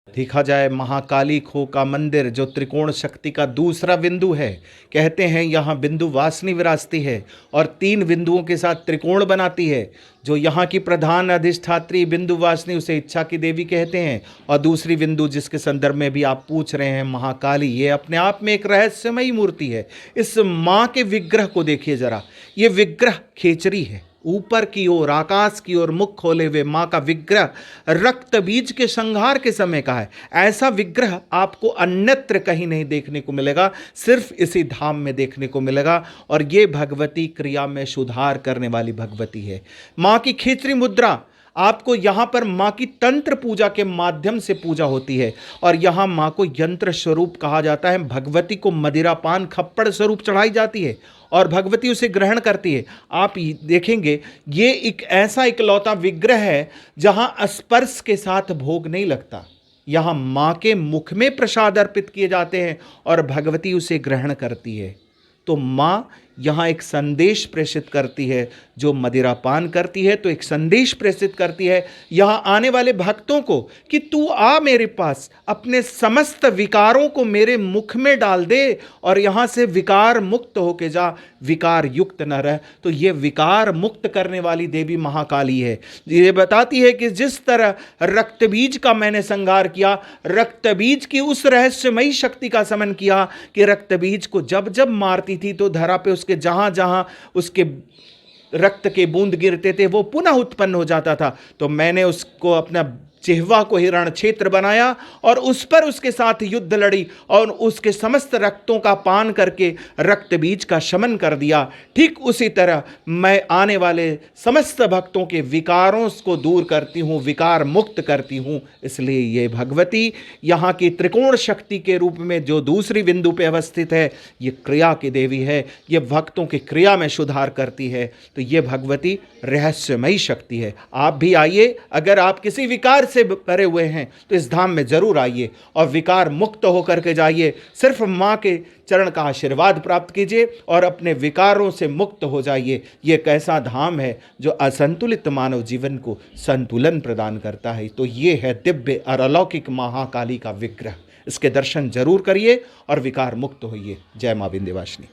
देखा जाए महाकाली खो का मंदिर जो त्रिकोण शक्ति का दूसरा बिंदु है। कहते हैं यहाँ बिंदु वासनी विराजती है और 3 बिंदुओं के साथ त्रिकोण बनाती है। जो यहाँ की प्रधान अधिष्ठात्री बिंदु वासनी उसे इच्छा की देवी कहते हैं। और दूसरी बिंदु जिसके संदर्भ में भी आप पूछ रहे हैं महाकाली, ये अपने आप में एक रहस्यमयी मूर्ति है। इस माँ के विग्रह को देखिए जरा, ये विग्रह खेचरी है। ऊपर की ओर आकाश की ओर मुख खोले हुए माँ का विग्रह रक्त बीज के संहार के समय का है। ऐसा विग्रह आपको अन्यत्र कहीं नहीं देखने को मिलेगा, सिर्फ इसी धाम में देखने को मिलेगा। और ये भगवती क्रिया में सुधार करने वाली भगवती है। माँ की खेचरी मुद्रा आपको यहाँ पर माँ की तंत्र पूजा के माध्यम से पूजा होती है और यहाँ माँ को यंत्र स्वरूप कहा जाता है। भगवती को मदिरा पान खप्पड़ स्वरूप चढ़ाई जाती है और भगवती उसे ग्रहण करती है। आप देखेंगे ये एक ऐसा इकलौता विग्रह है जहाँ स्पर्श के साथ भोग नहीं लगता। यहाँ माँ के मुख में प्रसाद अर्पित किए जाते हैं और भगवती उसे ग्रहण करती है। तो माँ यहाँ एक संदेश प्रेषित करती है। जो मदिरा पान करती है तो एक संदेश प्रेषित करती है यहाँ आने वाले भक्तों को कि तू आ मेरे पास, अपने समस्त विकारों को मेरे मुख में डाल दे और यहाँ से विकार मुक्त होके जा, विकार युक्त न रह। तो ये विकार मुक्त करने वाली देवी महाकाली है। ये बताती है कि जिस तरह रक्तबीज का मैंने संहार किया, रक्तबीज की उस रहस्यमयी शक्ति का समन किया कि रक्तबीज को जब जब मारती थी तो धरा पे उसके जहां जहां उसके रक्त के बूंद गिरते थे वो पुनः उत्पन्न हो जाता था। तो मैंने उसको अपना जिह्वा को हिरण क्षेत्र बनाया और उस पर उसके साथ युद्ध लड़ी और उसके समस्त रक्तों का पान करके रक्त बीज का शमन कर दिया। ठीक उसी तरह मैं आने वाले समस्त भक्तों के विकारों को दूर करती हूँ, विकार मुक्त करती हूँ। इसलिए ये भगवती यहाँ की त्रिकोण शक्ति के रूप में जो दूसरी बिंदु पे अवस्थित है, ये क्रिया की देवी है। ये भक्तों की क्रिया में सुधार करती है। तो ये भगवती रहस्यमयी शक्ति है। आप भी आइए, अगर आप किसी विकार से भरे हुए हैं तो इस धाम में जरूर आइए और विकार मुक्त होकर के जाइए। सिर्फ माँ के चरण का आशीर्वाद प्राप्त कीजिए और अपने विकारों से मुक्त हो जाइए। ये एक ऐसा धाम है जो असंतुलित मानव जीवन को संतुलन प्रदान करता है। तो ये है दिव्य और अलौकिक महाकाली का विग्रह। इसके दर्शन जरूर करिए और विकार मुक्त होइए। जय मां विंध्यवासिनी।